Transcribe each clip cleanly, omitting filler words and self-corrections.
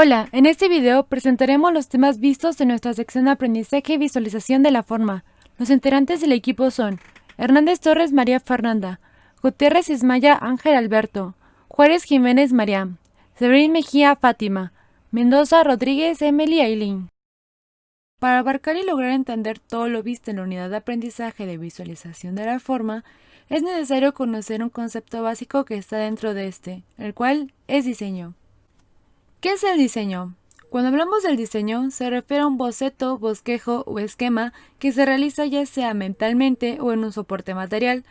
Hola, en este video presentaremos los temas vistos en nuestra sección de aprendizaje y visualización de la forma. Los integrantes del equipo son Hernández Torres María Fernanda, Gutiérrez Ismaya Ángel Alberto, Juárez Jiménez María, Severín Mejía Fátima, Mendoza Rodríguez Emily Aileen. Para abarcar y lograr entender todo lo visto en la unidad de aprendizaje de visualización de la forma, es necesario conocer un concepto básico que está dentro de este, el cual es diseño. ¿Qué es el diseño? Cuando hablamos del diseño, se refiere a un boceto, bosquejo o esquema que se realiza ya sea mentalmente o en un soporte material,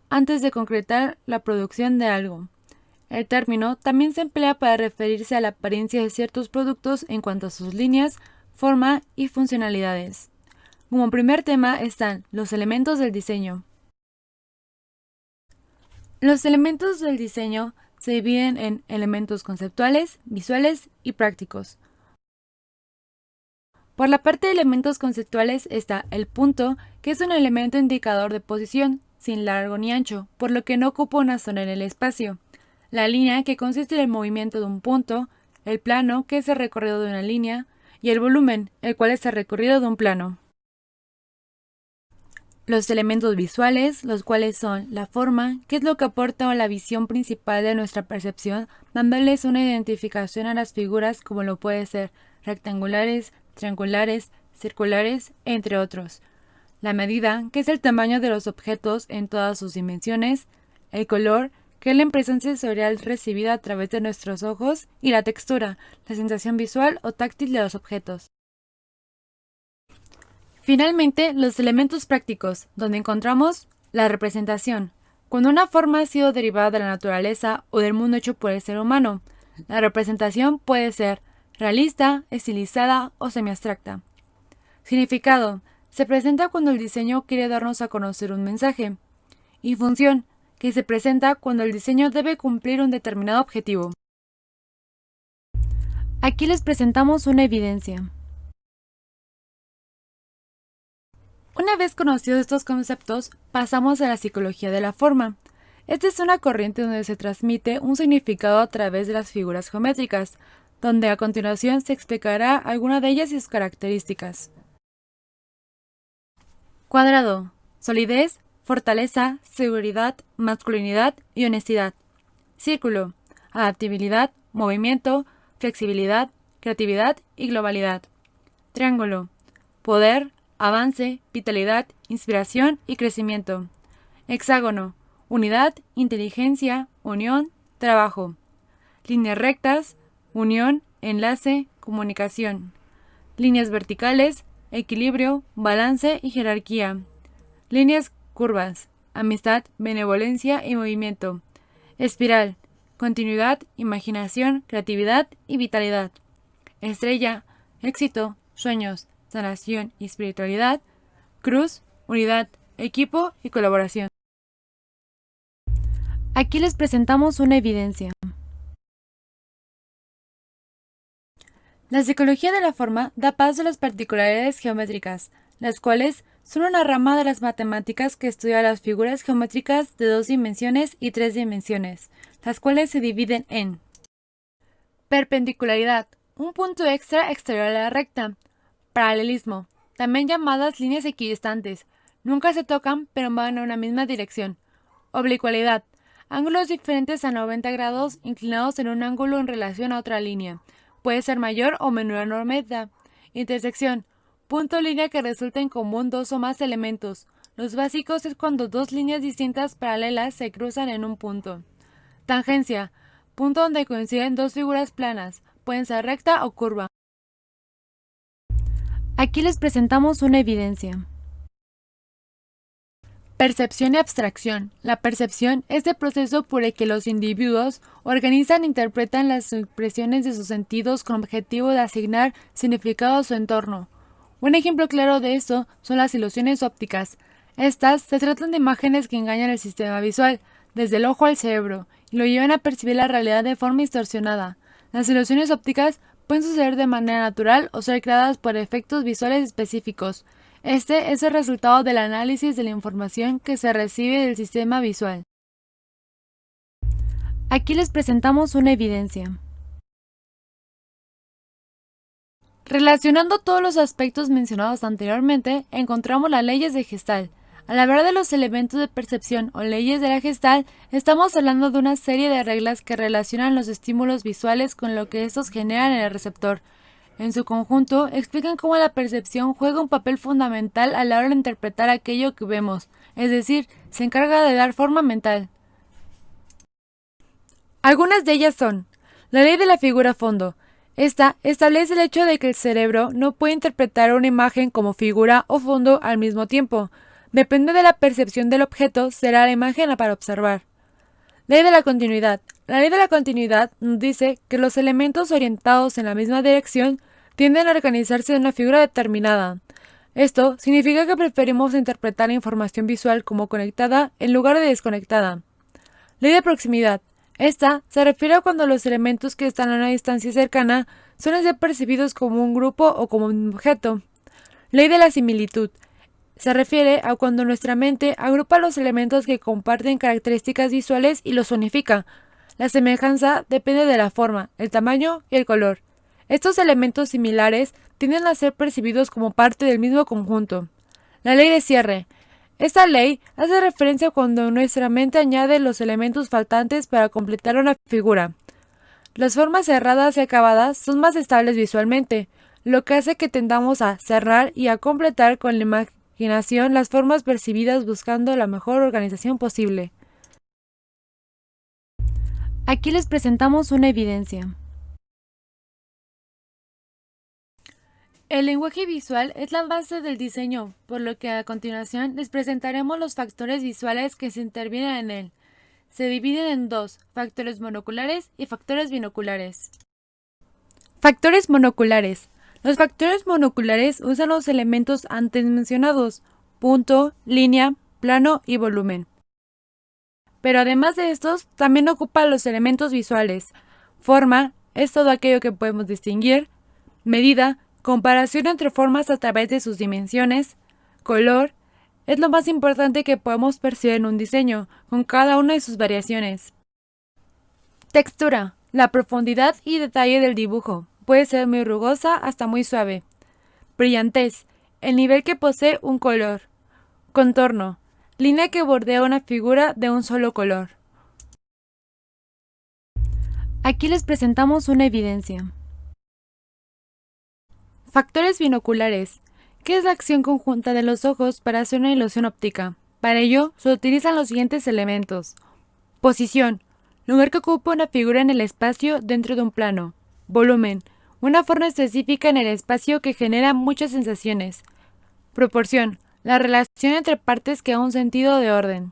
antes de concretar la producción de algo. El término también se emplea para referirse a la apariencia de ciertos productos en cuanto a sus líneas, forma y funcionalidades. Como primer tema están los elementos del diseño. Los elementos del diseño se dividen en elementos conceptuales, visuales y prácticos. Por la parte de elementos conceptuales está el punto, que es un elemento indicador de posición, sin largo ni ancho, por lo que no ocupa una zona en el espacio. La línea, que consiste en el movimiento de un punto, el plano, que es el recorrido de una línea, y el volumen, el cual es el recorrido de un plano. Los elementos visuales, los cuales son la forma, que es lo que aporta a la visión principal de nuestra percepción, dándoles una identificación a las figuras como lo puede ser rectangulares, triangulares, circulares, entre otros. La medida, que es el tamaño de los objetos en todas sus dimensiones. El color, que es la impresión sensorial recibida a través de nuestros ojos. Y la textura, la sensación visual o táctil de los objetos. Finalmente, los elementos prácticos, donde encontramos la representación, cuando una forma ha sido derivada de la naturaleza o del mundo hecho por el ser humano. La representación puede ser realista, estilizada o semiabstracta. Significado, se presenta cuando el diseño quiere darnos a conocer un mensaje. Y función, que se presenta cuando el diseño debe cumplir un determinado objetivo. Aquí les presentamos una evidencia. Una vez conocidos estos conceptos, pasamos a la psicología de la forma. Esta es una corriente donde se transmite un significado a través de las figuras geométricas, donde a continuación se explicará alguna de ellas y sus características. Cuadrado: solidez, fortaleza, seguridad, masculinidad y honestidad. Círculo: adaptabilidad, movimiento, flexibilidad, creatividad y globalidad. Triángulo: poder, avance, vitalidad, inspiración y crecimiento. Hexágono: unidad, inteligencia, unión, trabajo. Líneas rectas: unión, enlace, comunicación. Líneas verticales: equilibrio, balance y jerarquía. Líneas curvas: amistad, benevolencia y movimiento. Espiral: continuidad, imaginación, creatividad y vitalidad. Estrella: éxito, sueños, sanación y espiritualidad. Cruz: unidad, equipo y colaboración. Aquí les presentamos una evidencia. La psicología de la forma da paso a las particularidades geométricas, las cuales son una rama de las matemáticas que estudia las figuras geométricas de 2 dimensiones y 3 dimensiones, las cuales se dividen en perpendicularidad, un punto extra exterior a la recta. Paralelismo, también llamadas líneas equidistantes, nunca se tocan pero van en una misma dirección. Oblicualidad, ángulos diferentes a 90 grados inclinados en un ángulo en relación a otra línea. Puede ser mayor o menor medida. Intersección, punto o línea que resulta en común dos o más elementos. Los básicos es cuando dos líneas distintas paralelas se cruzan en un punto. Tangencia, punto donde coinciden dos figuras planas, pueden ser recta o curva. Aquí les presentamos una evidencia. Percepción y abstracción. La percepción es el proceso por el que los individuos organizan e interpretan las expresiones de sus sentidos con objetivo de asignar significado a su entorno. Un ejemplo claro de esto son las ilusiones ópticas. Estas se tratan de imágenes que engañan el sistema visual, desde el ojo al cerebro, y lo llevan a percibir la realidad de forma distorsionada. Las ilusiones ópticas pueden suceder de manera natural o ser creadas por efectos visuales específicos. Este es el resultado del análisis de la información que se recibe del sistema visual. Aquí les presentamos una evidencia. Relacionando todos los aspectos mencionados anteriormente, encontramos las leyes de Gestalt. Al hablar de los elementos de percepción o leyes de la Gestalt, estamos hablando de una serie de reglas que relacionan los estímulos visuales con lo que estos generan en el receptor. En su conjunto, explican cómo la percepción juega un papel fundamental a la hora de interpretar aquello que vemos, es decir, se encarga de dar forma mental. Algunas de ellas son: la ley de la figura fondo. Esta establece el hecho de que el cerebro no puede interpretar una imagen como figura o fondo al mismo tiempo. Depende de la percepción del objeto, será la imagen para observar. Ley de la continuidad. La ley de la continuidad nos dice que los elementos orientados en la misma dirección tienden a organizarse en una figura determinada. Esto significa que preferimos interpretar la información visual como conectada en lugar de desconectada. Ley de proximidad. Esta se refiere a cuando los elementos que están a una distancia cercana suelen ser percibidos como un grupo o como un objeto. Ley de la similitud. Se refiere a cuando nuestra mente agrupa los elementos que comparten características visuales y los unifica. La semejanza depende de la forma, el tamaño y el color. Estos elementos similares tienden a ser percibidos como parte del mismo conjunto. La ley de cierre. Esta ley hace referencia a cuando nuestra mente añade los elementos faltantes para completar una figura. Las formas cerradas y acabadas son más estables visualmente, lo que hace que tendamos a cerrar y a completar con la imaginación las formas percibidas buscando la mejor organización posible. Aquí les presentamos una evidencia. El lenguaje visual es la base del diseño, por lo que a continuación les presentaremos los factores visuales que se intervienen en él. Se dividen en dos: factores monoculares y factores binoculares. Factores monoculares. Los factores monoculares usan los elementos antes mencionados: punto, línea, plano y volumen. Pero además de estos, también ocupan los elementos visuales. Forma es todo aquello que podemos distinguir. Medida, comparación entre formas a través de sus dimensiones. Color es lo más importante que podemos percibir en un diseño, con cada una de sus variaciones. Textura, la profundidad y detalle del dibujo. Puede ser muy rugosa hasta muy suave. Brillantez, el nivel que posee un color. Contorno, línea que bordea una figura de un solo color. Aquí les presentamos una evidencia. Factores binoculares. ¿Qué es la acción conjunta de los ojos para hacer una ilusión óptica? Para ello, se utilizan los siguientes elementos. Posición, lugar que ocupa una figura en el espacio dentro de un plano. Volumen, una forma específica en el espacio que genera muchas sensaciones. Proporción, la relación entre partes que da un sentido de orden.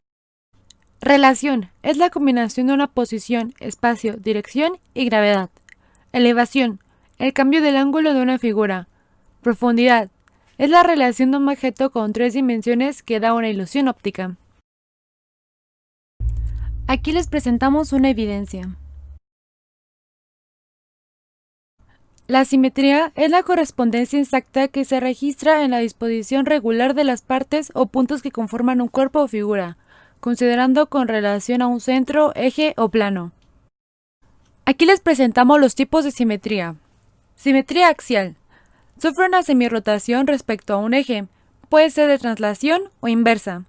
Relación, es la combinación de una posición, espacio, dirección y gravedad. Elevación, el cambio del ángulo de una figura. Profundidad, es la relación de un objeto con 3 dimensiones que da una ilusión óptica. Aquí les presentamos una evidencia. La simetría es la correspondencia exacta que se registra en la disposición regular de las partes o puntos que conforman un cuerpo o figura, considerando con relación a un centro, eje o plano. Aquí les presentamos los tipos de simetría. Simetría axial. Sufre una semirrotación respecto a un eje, puede ser de traslación o inversa.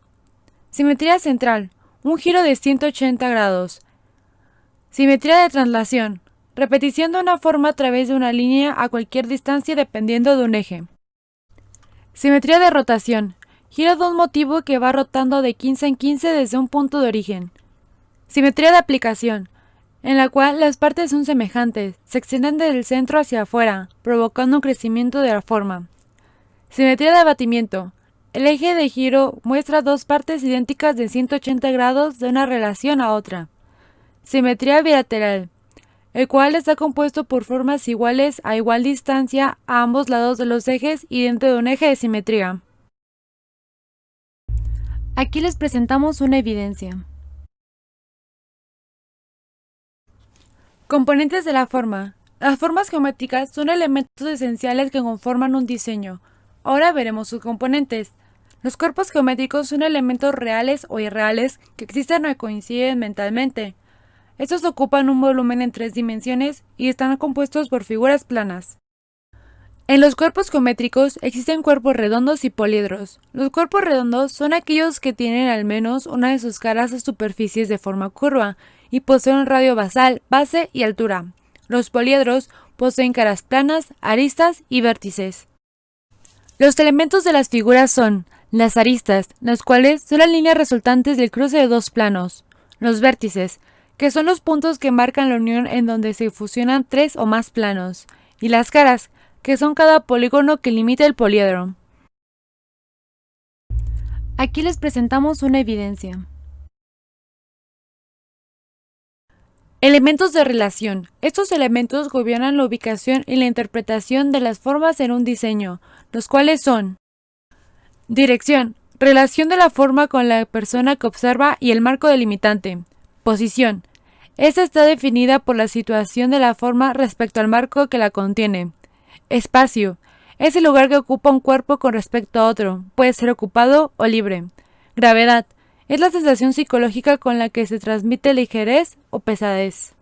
Simetría central, un giro de 180 grados. Simetría de traslación, repetición de una forma a través de una línea a cualquier distancia dependiendo de un eje. Simetría de rotación, giro de un motivo que va rotando de 15 en 15 desde un punto de origen. Simetría de aplicación, en la cual las partes son semejantes, se extienden del centro hacia afuera, provocando un crecimiento de la forma. Simetría de abatimiento. El eje de giro muestra dos partes idénticas de 180 grados de una relación a otra. Simetría bilateral, el cual está compuesto por formas iguales a igual distancia a ambos lados de los ejes y dentro de un eje de simetría. Aquí les presentamos una evidencia. Componentes de la forma. Las formas geométricas son elementos esenciales que conforman un diseño. Ahora veremos sus componentes. Los cuerpos geométricos son elementos reales o irreales que existen o coinciden mentalmente. Estos ocupan un volumen en 3 dimensiones y están compuestos por figuras planas. En los cuerpos geométricos existen cuerpos redondos y poliedros. Los cuerpos redondos son aquellos que tienen al menos una de sus caras o superficies de forma curva y poseen un radio basal, base y altura. Los poliedros poseen caras planas, aristas y vértices. Los elementos de las figuras son las aristas, las cuales son las líneas resultantes del cruce de dos planos, los vértices, que son los puntos que marcan la unión en donde se fusionan tres o más planos, y las caras, que son cada polígono que limita el poliedro. Aquí les presentamos una evidencia. Elementos de relación. Estos elementos gobiernan la ubicación y la interpretación de las formas en un diseño, los cuales son: dirección, relación de la forma con la persona que observa y el marco delimitante. Posición. Esta está definida por la situación de la forma respecto al marco que la contiene. Espacio. Es el lugar que ocupa un cuerpo con respecto a otro, puede ser ocupado o libre. Gravedad. Es la sensación psicológica con la que se transmite ligerez o pesadez.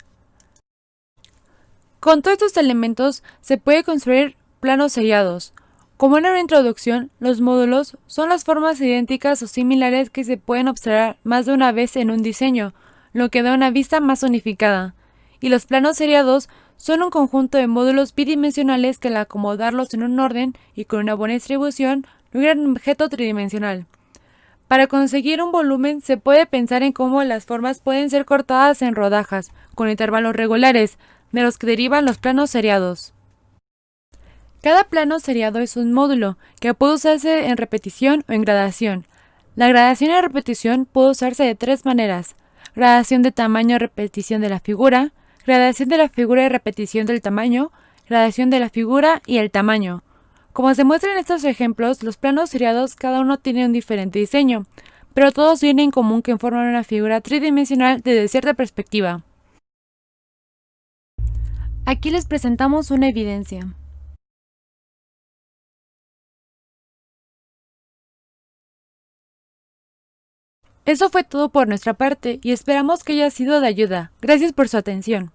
Con todos estos elementos se puede construir planos sellados. Como en una introducción, los módulos son las formas idénticas o similares que se pueden observar más de una vez en un diseño, lo que da una vista más unificada. Y los planos seriados son un conjunto de módulos bidimensionales que al acomodarlos en un orden y con una buena distribución logran un objeto tridimensional. Para conseguir un volumen se puede pensar en cómo las formas pueden ser cortadas en rodajas, con intervalos regulares, de los que derivan los planos seriados. Cada plano seriado es un módulo, que puede usarse en repetición o en gradación. La gradación y repetición puede usarse de tres maneras: gradación de tamaño y repetición de la figura, gradación de la figura y repetición del tamaño, gradación de la figura y el tamaño. Como se muestra en estos ejemplos, los planos seriados cada uno tiene un diferente diseño, pero todos tienen en común que forman una figura tridimensional desde cierta perspectiva. Aquí les presentamos una evidencia. Eso fue todo por nuestra parte y esperamos que haya sido de ayuda. Gracias por su atención.